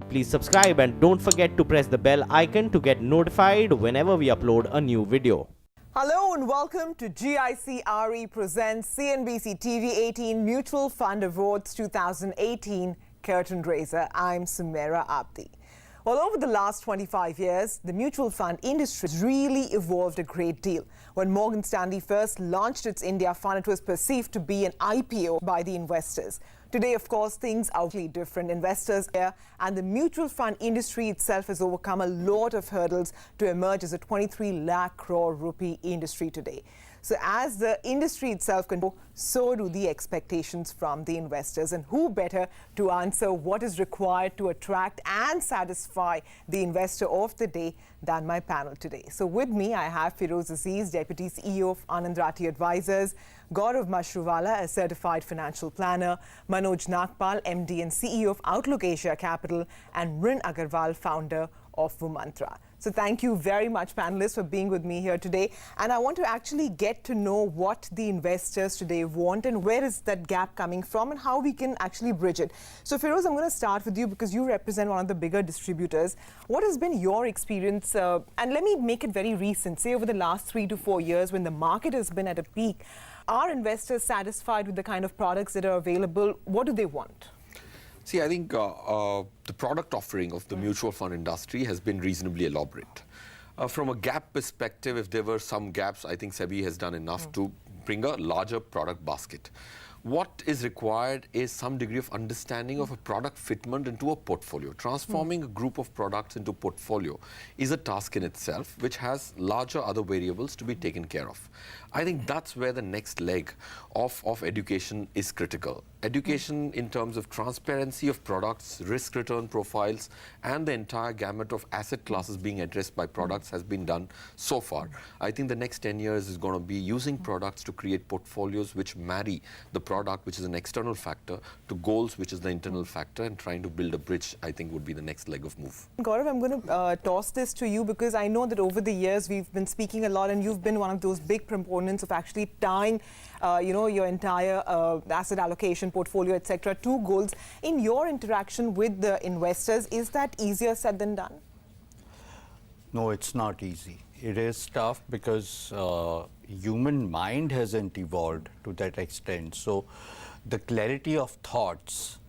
Please subscribe and don't forget to press the bell icon to get notified whenever we upload a new video. Hello and welcome to GICRE presents CNBC TV 18 Mutual Fund Awards 2018 Curtain Raiser. I'm Sumera Abdi. Well, over the last 25 years, the mutual fund industry has really evolved a great deal. When Morgan Stanley first launched its India fund, it was perceived to be an IPO by the investors. Today, of course, things are totally different. Investors here and the mutual fund industry itself has overcome a lot of hurdles to emerge as a 23 lakh crore rupee industry today. So as the industry itself can grow, so do the expectations from the investors. And who better to answer what is required to attract and satisfy the investor of the day than my panel today. So with me, I have Firoz Aziz, Deputy CEO of Anand Rathi Advisors, Gaurav Mashruwala, a certified financial planner, Manoj Nagpal, MD and CEO of Outlook Asia Capital, and Rin Agarwal, founder of Vumantra. So thank you very much, panelists, for being with me here today. And I want to actually get to know what the investors today want and where is that gap coming from and how we can actually bridge it. So Firoz, I'm going to start with you because you represent one of the bigger distributors. What has been your experience? And let me make it very recent, say over the last 3 to 4 years when the market has been at a peak. Are investors satisfied with the kind of products that are available? What do they want? See, I think the product offering of the mutual fund industry has been reasonably elaborate. From a gap perspective, if there were some gaps, I think SEBI has done enough to bring a larger product basket. What is required is some degree of understanding of a product fitment into a portfolio. Transforming a group of products into portfolio is a task in itself, which has larger other variables to be taken care of. I think that's where the next leg of education is critical. Education in terms of transparency of products, risk return profiles, and the entire gamut of asset classes being addressed by products has been done so far. I think the next 10 years is going to be using products to create portfolios which marry the product, which is an external factor, to goals, which is the internal factor, and trying to build a bridge, I think, would be the next leg of move. Gaurav, I'm going to toss this to you because I know that over the years we've been speaking a lot and you've been one of those big proponents of actually tying your entire asset allocation portfolio, etc., to goals. In your interaction with the investors, is that easier said than done? No, it's not easy. It is tough because human mind hasn't evolved to that extent. So the clarity of thoughts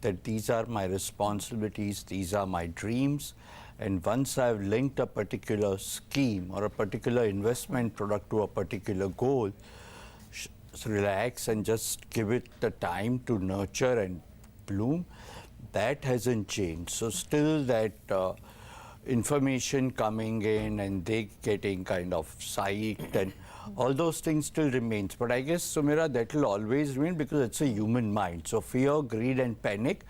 that these are my responsibilities, these are my dreams, and once I've linked a particular scheme or a particular investment product to a particular goal, relax and just give it the time to nurture and bloom, that hasn't changed. So still that information coming in and they getting kind of psyched and all those things still remains. But I guess, Sumera, that will always remain because it's a human mind. So fear, greed and panic.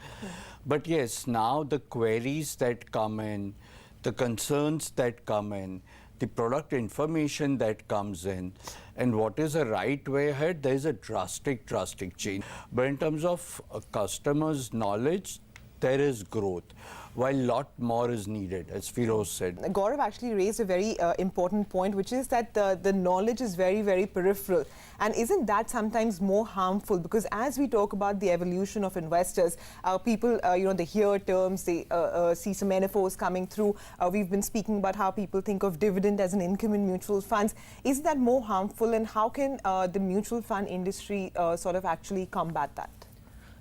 But yes, now the queries that come in, the concerns that come in, the product information that comes in, and what is the right way ahead, there is a drastic change. But in terms of customers' knowledge, there is growth, while a lot more is needed, as Firoz said. Gaurav actually raised a very important point, which is that the knowledge is very, very peripheral. And isn't that sometimes more harmful? Because as we talk about the evolution of investors, people, they hear terms, they see some metaphors coming through. We've been speaking about how people think of dividend as an income in mutual funds. Is that more harmful? And how can the mutual fund industry sort of actually combat that?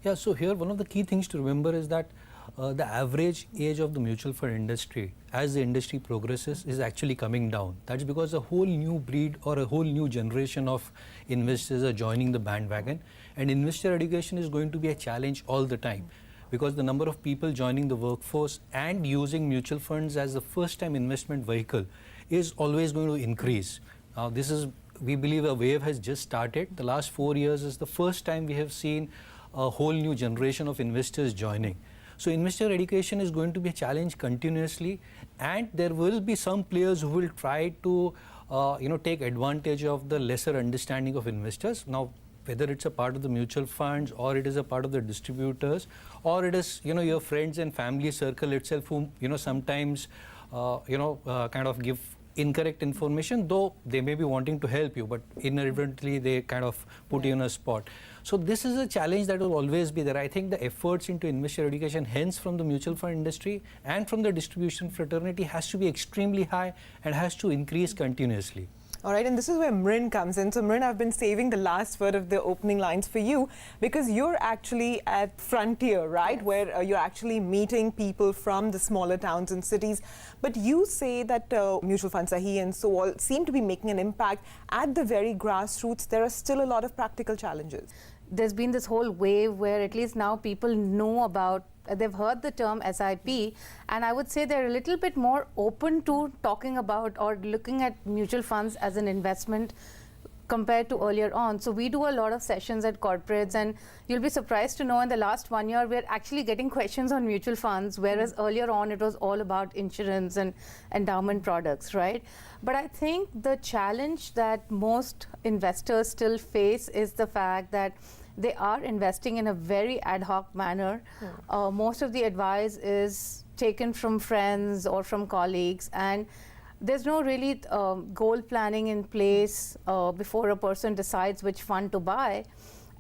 Yeah, so here one of the key things to remember is that the average age of the mutual fund industry, as the industry progresses, is actually coming down. That's because a whole new breed or a whole new generation of investors are joining the bandwagon, and investor education is going to be a challenge all the time because the number of people joining the workforce and using mutual funds as the first time investment vehicle is always going to increase. Now this is, we believe, a wave has just started. The last 4 years is the first time we have seen a whole new generation of investors joining. So investor education is going to be a challenge continuously, and there will be some players who will try to take advantage of the lesser understanding of investors. Now, whether it's a part of the mutual funds or it is a part of the distributors or it is your friends and family circle itself whom sometimes kind of give incorrect information, though they may be wanting to help you, but inadvertently they kind of put you in a spot. So this is a challenge that will always be there. I think the efforts into investor education, hence from the mutual fund industry and from the distribution fraternity, has to be extremely high and has to increase continuously. All right, and this is where Mrin comes in. So Mrin, I've been saving the last word of the opening lines for you because you're actually at frontier, right? Yes. Where you're actually meeting people from the smaller towns and cities. But you say that mutual funds, Sahi and so all, seem to be making an impact at the very grassroots. There are still a lot of practical challenges. There's been this whole wave where at least now people know about, they've heard the term SIP, and I would say they're a little bit more open to talking about or looking at mutual funds as an investment compared to earlier on. So we do a lot of sessions at corporates, and you'll be surprised to know in the last 1 year we're actually getting questions on mutual funds, whereas earlier on it was all about insurance and endowment products, right? But I think the challenge that most investors still face is the fact that they are investing in a very ad hoc manner. Most of the advice is taken from friends or from colleagues, and there's no really goal planning in place before a person decides which fund to buy.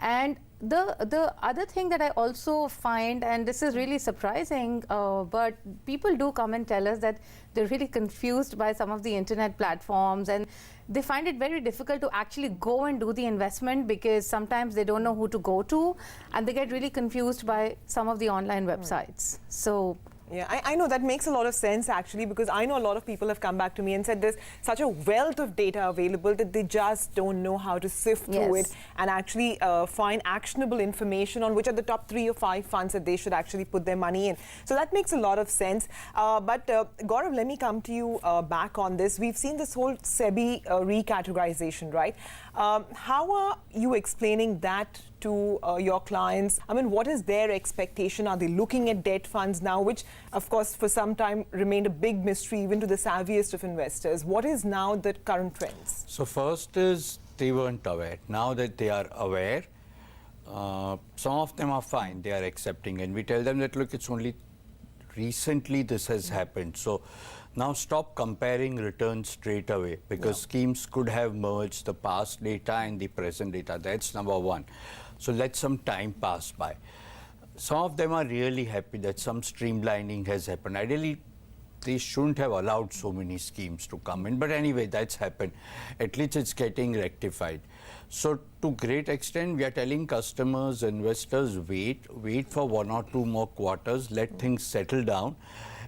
And the other thing that I also find, and this is really surprising, but people do come and tell us that they're really confused by some of the internet platforms, and they find it very difficult to actually go and do the investment because sometimes they don't know who to go to, and they get really confused by some of the online websites. So. Yeah, I know that makes a lot of sense actually, because I know a lot of people have come back to me and said there's such a wealth of data available that they just don't know how to sift through it and actually find actionable information on which are the top 3 or 5 funds that they should actually put their money in. So that makes a lot of sense. But Gaurav, let me come to you back on this. We've seen this whole SEBI recategorization, right? How are you explaining that to your clients? I mean, what is their expectation? Are they looking at debt funds now, which of course for some time remained a big mystery even to the savviest of investors? What is now the current trends? So first is they weren't aware. Now that they are aware, some of them are fine, they are accepting, and we tell them that look, it's only recently this has happened. So now stop comparing returns straight away, because schemes could have merged the past data and the present data. That's number one. So let some time pass by. Some of them are really happy that some streamlining has happened. Ideally, they shouldn't have allowed so many schemes to come in. But anyway, that's happened. At least it's getting rectified. So to great extent, we are telling customers, investors, wait for 1 or 2 more quarters, let things settle down.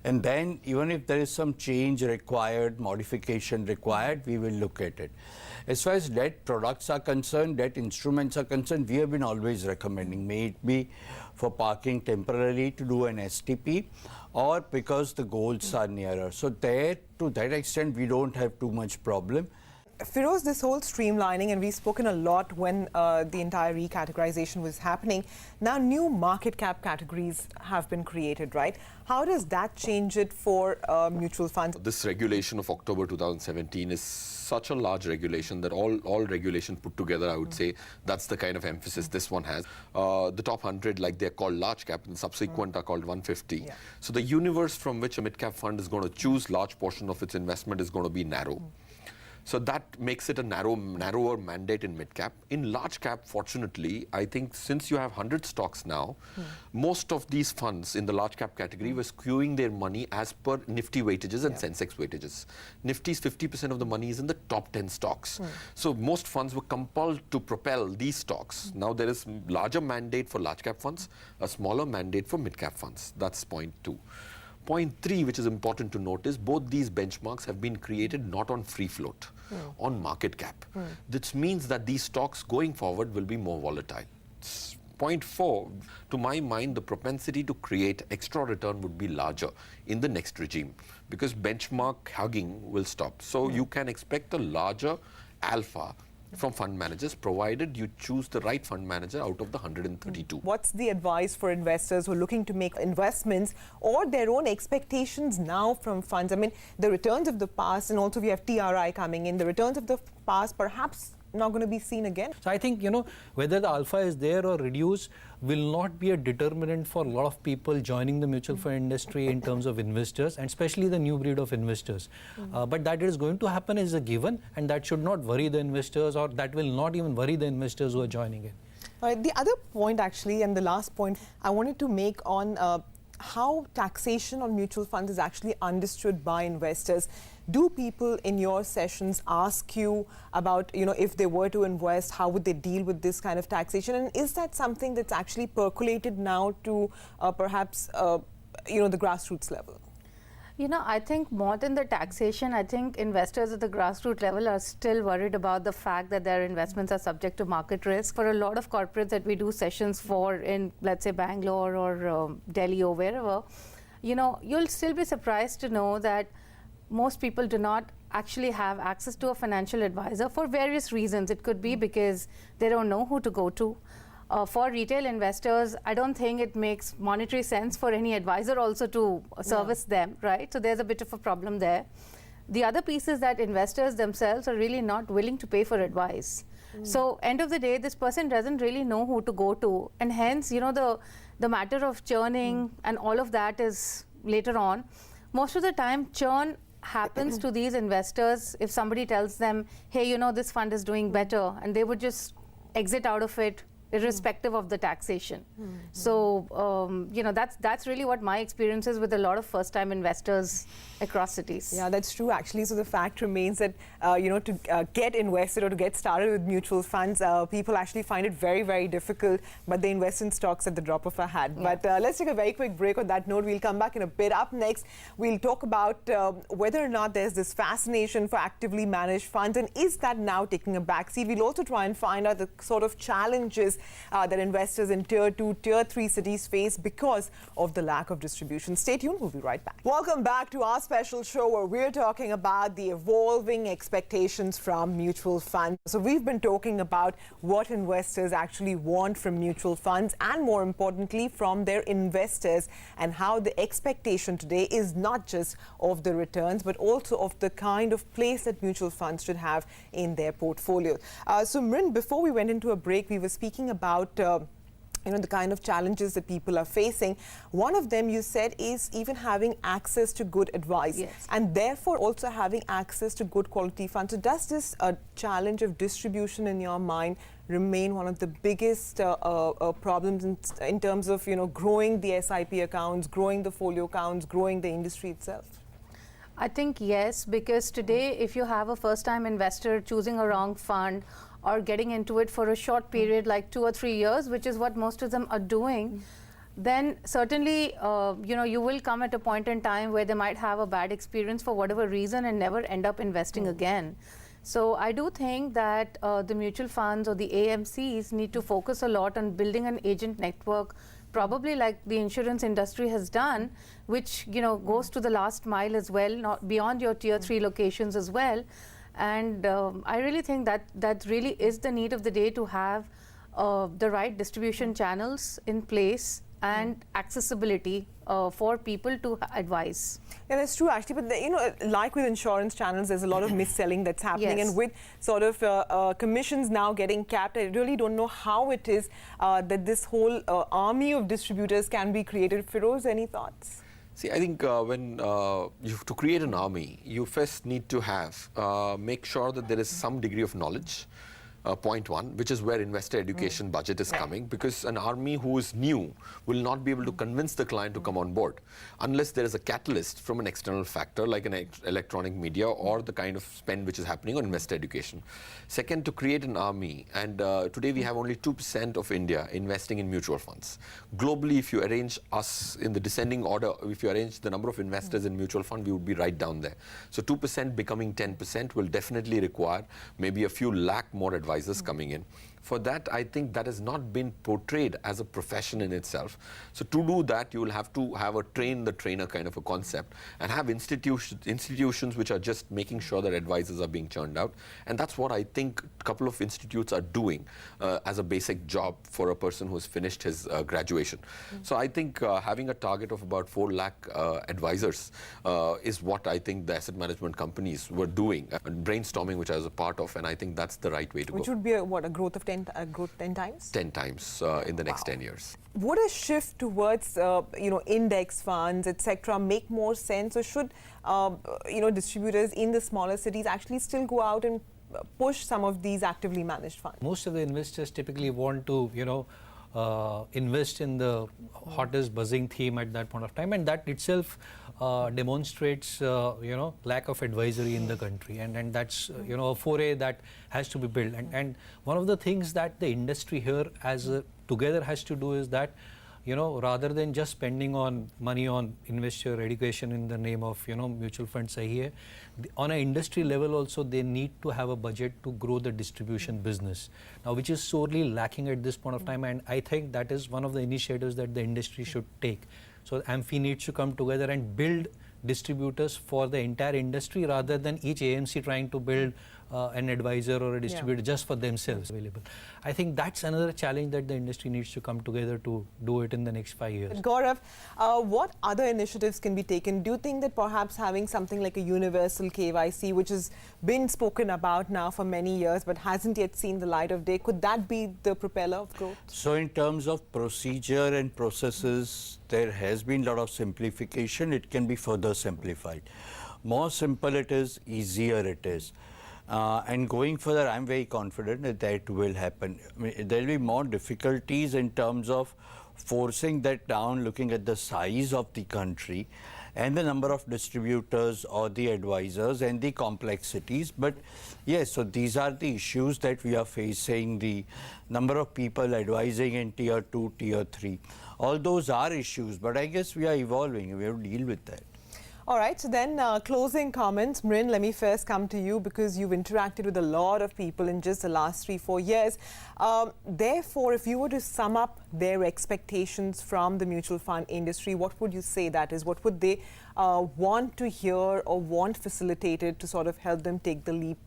And then even if there is some change required, modification required, we will look at it. As far as debt products are concerned, debt instruments are concerned, we have been always recommending, may it be for parking temporarily to do an STP or because the goals are nearer. So there, to that extent, we don't have too much problem. Feroz, this whole streamlining, and we've spoken a lot when the entire recategorization was happening. Now new market cap categories have been created, right? How does that change it for mutual funds? This regulation of October 2017 is such a large regulation that all regulations put together, I would say, that's the kind of emphasis this one has. The top 100, like they're called large cap, and the subsequent are called 150. Yeah. So the universe from which a mid-cap fund is going to choose large portion of its investment is going to be narrow. So that makes it a narrower mandate in mid-cap. In large-cap, fortunately, I think since you have 100 stocks now, most of these funds in the large-cap category were skewing their money as per Nifty weightages and Sensex weightages. Nifty's 50% of the money is in the top 10 stocks. So most funds were compelled to propel these stocks. Now there is larger mandate for large-cap funds, a smaller mandate for mid-cap funds. That's point 2. Point 3, which is important to note, is both these benchmarks have been created not on free float, on market cap. This means that these stocks going forward will be more volatile. Point 4, to my mind, the propensity to create extra return would be larger in the next regime because benchmark hugging will stop. So you can expect a larger alpha from fund managers, provided you choose the right fund manager out of the 132. What's the advice for investors who are looking to make investments or their own expectations now from funds? I mean, the returns of the past, and also we have TRI coming in, the returns of the past perhaps not going to be seen again. So I think, whether the alpha is there or reduced will not be a determinant for a lot of people joining the mutual fund industry in terms of investors, and especially the new breed of investors. But that is going to happen is a given, and that should not worry the investors, or that will not even worry the investors who are joining in. The other point actually, and the last point I wanted to make on how taxation on mutual funds is actually understood by investors. Do people in your sessions ask you about, if they were to invest, how would they deal with this kind of taxation? And is that something that's actually percolated now to perhaps, the grassroots level? I think more than the taxation, I think investors at the grassroots level are still worried about the fact that their investments are subject to market risk. For a lot of corporates that we do sessions for in, let's say, Bangalore or Delhi or wherever, you'll still be surprised to know that most people do not actually have access to a financial advisor for various reasons. It could be because they don't know who to go to. For retail investors, I don't think it makes monetary sense for any advisor also to service them, right? So there's a bit of a problem there. The other piece is that investors themselves are really not willing to pay for advice. So end of the day, this person doesn't really know who to go to, and hence, the matter of churning and all of that is later on. Most of the time, churn happens to these investors if somebody tells them, hey, this fund is doing better, and they would just exit out of it irrespective of the taxation. So, that's really what my experience is with a lot of first-time investors across cities. Yeah, that's true actually. So the fact remains that, to get invested or to get started with mutual funds, people actually find it very, very difficult, but they invest in stocks at the drop of a hat. Yeah. But let's take a very quick break on that note. We'll come back in a bit. Up next, we'll talk about whether or not there's this fascination for actively managed funds, and is that now taking a backseat? We'll also try and find out the sort of challenges that investors in Tier 2, Tier 3 cities face because of the lack of distribution. Stay tuned, we'll be right back. Welcome back to our special show where we're talking about the evolving expectations from mutual funds. So we've been talking about what investors actually want from mutual funds, and more importantly from their investors, and how the expectation today is not just of the returns but also of the kind of place that mutual funds should have in their portfolio. So Mrin, before we went into a break, we were speaking about the kind of challenges that people are facing. One of them, you said, is even having access to good advice. Yes. And therefore also having access to good quality funds. So does this challenge of distribution in your mind remain one of the biggest problems in terms of growing the SIP accounts, growing the folio accounts, growing the industry itself? I think yes, because today if you have a first-time investor choosing a wrong fund or getting into it for a short period like 2 or 3 years, which is what most of them are doing, then certainly you will come at a point in time where they might have a bad experience for whatever reason and never end up investing again. So I do think that the mutual funds or the AMCs need to focus a lot on building an agent network, probably like the insurance industry has done, which goes to the last mile as well, not beyond your Tier 3 locations as well. And I really think that really is the need of the day, to have the right distribution channels in place and accessibility for people to advise. Yeah, that's true actually, but like with insurance channels, there's a lot of mis-selling that's happening. Yes. And with sort of commissions now getting capped, I really don't know how it is that this whole army of distributors can be created. Feroz, any thoughts? See, I think to create an army, you first need to make sure that there is some degree of knowledge. Point one, which is where investor education budget is coming, because an army who is new will not be able to convince the client to come on board unless there is a catalyst from an external factor like an electronic media or the kind of spend which is happening on investor education. Second, to create an army, and today we have only 2% of India investing in mutual funds. Globally, if you arrange us in the descending order, if you arrange the number of investors in mutual fund, we would be right down there. So 2% becoming 10% will definitely require maybe a few lakh more advisors coming in. For that, I think that has not been portrayed as a profession in itself. So to do that, you will have to have a train the trainer kind of a concept, and have institutions which are just making sure that advisors are being churned out. And that's what I think a couple of institutes are doing as a basic job for a person who has finished his graduation. So I think having a target of about 4 lakh advisors is what I think the asset management companies were doing, and brainstorming, which I was a part of, and I think that's the right way to go. Which would be a growth of 10 times? 10 times in the next 10 years. Would a shift towards index funds, etc., make more sense, or should distributors in the smaller cities actually still go out and push some of these actively managed funds? Most of the investors typically want to, invest in the hottest buzzing theme at that point of time, and that itself demonstrates, lack of advisory in the country, and that's, a foray that has to be built. And one of the things that the industry here together has to do is that, rather than just spending money on investor education in the name of, mutual funds, on an industry level also they need to have a budget to grow the distribution business. Now, which is sorely lacking at this point of time, and I think that is one of the initiatives that the industry should take. So AMFI needs to come together and build distributors for the entire industry rather than each AMC trying to build an advisor or a distributor just for themselves available. I think that's another challenge that the industry needs to come together to do it in the next 5 years. Gaurav, what other initiatives can be taken? Do you think that perhaps having something like a universal KYC, which has been spoken about now for many years but hasn't yet seen the light of day, could that be the propeller of growth? So in terms of procedure and processes, there has been a lot of simplification. It can be further simplified. More simple it is, easier it is. And going further, I'm very confident that that will happen. I mean, there will be more difficulties in terms of forcing that down, looking at the size of the country and the number of distributors or the advisors and the complexities. But yes, so these are the issues that we are facing, the number of people advising in tier 2, tier 3. All those are issues, but I guess we are evolving. We have to deal with that. All right, so then closing comments. Mrin, let me first come to you because you've interacted with a lot of people in just the last 3-4 years. Therefore, if you were to sum up their expectations from the mutual fund industry, what would you say that is? What would they want to hear or want facilitated to sort of help them take the leap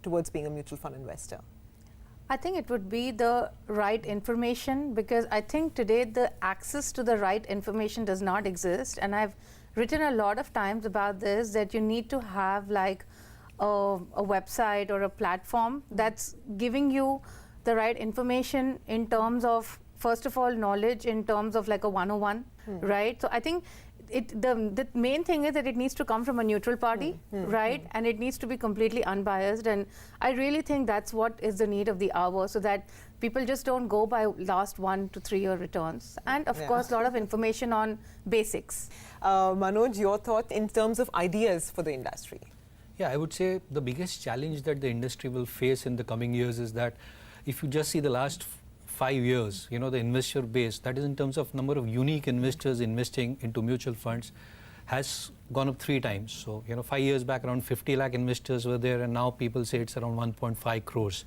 towards being a mutual fund investor? I think it would be the right information, because I think today the access to the right information does not exist, and I've written a lot of times about this, that you need to have like a website or a platform that's giving you the right information in terms of, first of all, knowledge in terms of like a 101, right? So I think the main thing is that it needs to come from a neutral party, right? And it needs to be completely unbiased. And I really think that's what is the need of the hour, so that people just don't go by last 1 to 3 year returns. And of course, a lot of information on basics. Manoj, your thought in terms of ideas for the industry? Yeah, I would say the biggest challenge that the industry will face in the coming years is that if you just see the last 5 years, the investor base, that is in terms of number of unique investors investing into mutual funds, has gone up 3 times. So, 5 years back, around 50 lakh investors were there, and now people say it's around 1.5 crores.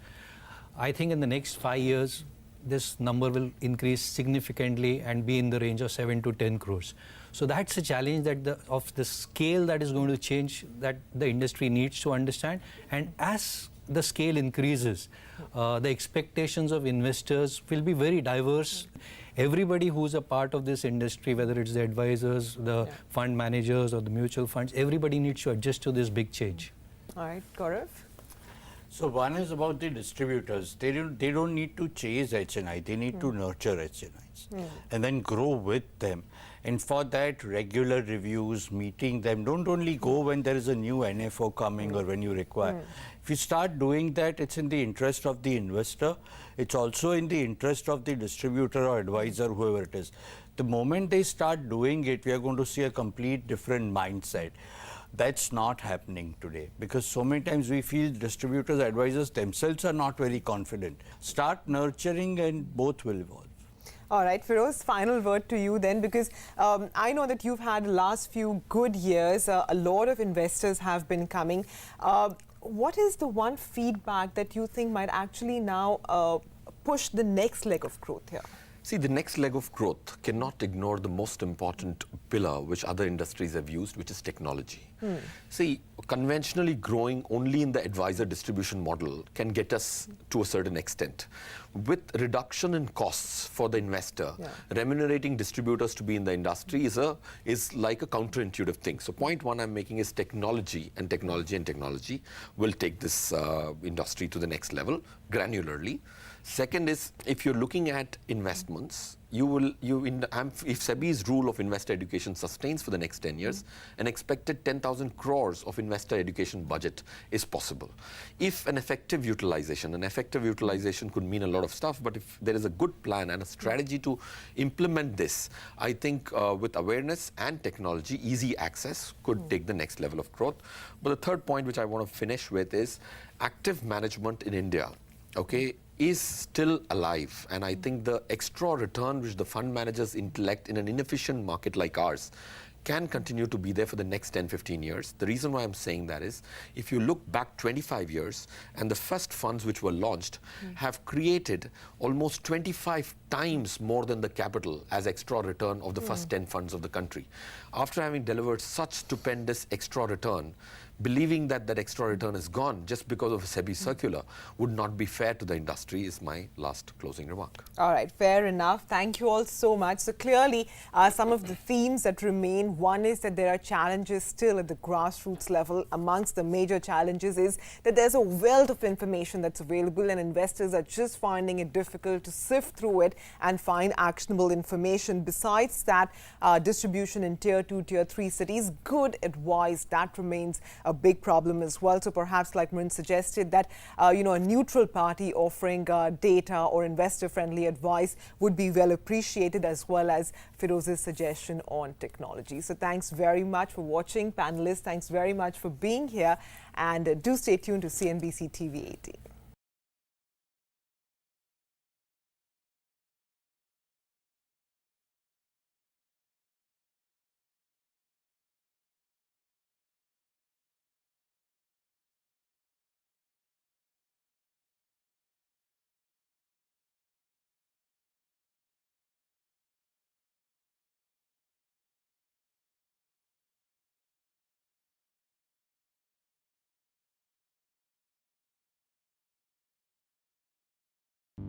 I think in the next 5 years, this number will increase significantly and be in the range of 7 to 10 crores. So that's a challenge that of the scale that is going to change, that the industry needs to understand. And as the scale increases, the expectations of investors will be very diverse. Everybody who's a part of this industry, whether it's the advisors, the fund managers, or the mutual funds, everybody needs to adjust to this big change. All right, Gaurav? So one is about the distributors. They don't need to chase HNI. They need to nurture HNIs and then grow with them. And for that, regular reviews, meeting them. Don't only go when there is a new NFO coming or when you require. If you start doing that, it's in the interest of the investor. It's also in the interest of the distributor or advisor, whoever it is. The moment they start doing it, we are going to see a complete different mindset. That's not happening today, because so many times we feel distributors, advisors themselves are not very confident. Start nurturing and both will evolve. All right, Feroz, final word to you then, because I know that you've had the last few good years. A lot of investors have been coming. What is the one feedback that you think might actually now push the next leg of growth here? See, the next leg of growth cannot ignore the most important pillar which other industries have used, which is technology. See, conventionally growing only in the advisor distribution model can get us to a certain extent. With reduction in costs for the investor, remunerating distributors to be in the industry is like a counterintuitive thing. So point one I'm making is technology will take this industry to the next level granularly. Second is, if you're looking at investments, if SEBI's rule of investor education sustains for the next 10 years, an expected 10,000 crores of investor education budget is possible. If an effective utilization could mean a lot of stuff, but if there is a good plan and a strategy to implement this, I think with awareness and technology, easy access could take the next level of growth. But the third point which I want to finish with is active management in India, okay, is still alive. And I think the extra return which the fund managers intellect in an inefficient market like ours can continue to be there for the next 10, 15 years. The reason why I'm saying that is, if you look back 25 years, and the first funds which were launched have created almost 25 times more than the capital as extra return of the first 10 funds of the country. After having delivered such stupendous extra return, believing that that extra return is gone just because of a SEBI circular would not be fair to the industry, is my last closing remark. All right, fair enough. Thank you all so much. So clearly, some of the themes that remain, one is that there are challenges still at the grassroots level. Amongst the major challenges is that there's a wealth of information that's available and investors are just finding it difficult to sift through it and find actionable information. Besides that, distribution in tier 2, tier 3 cities, good advice, that remains a big problem as well. So perhaps, like Marin suggested, that a neutral party offering data or investor-friendly advice would be well appreciated, as well as Firoz's suggestion on technology. So thanks very much for watching, panelists. Thanks very much for being here, and do stay tuned to CNBC TV 18.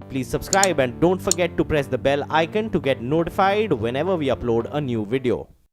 Please subscribe and don't forget to press the bell icon to get notified whenever we upload a new video.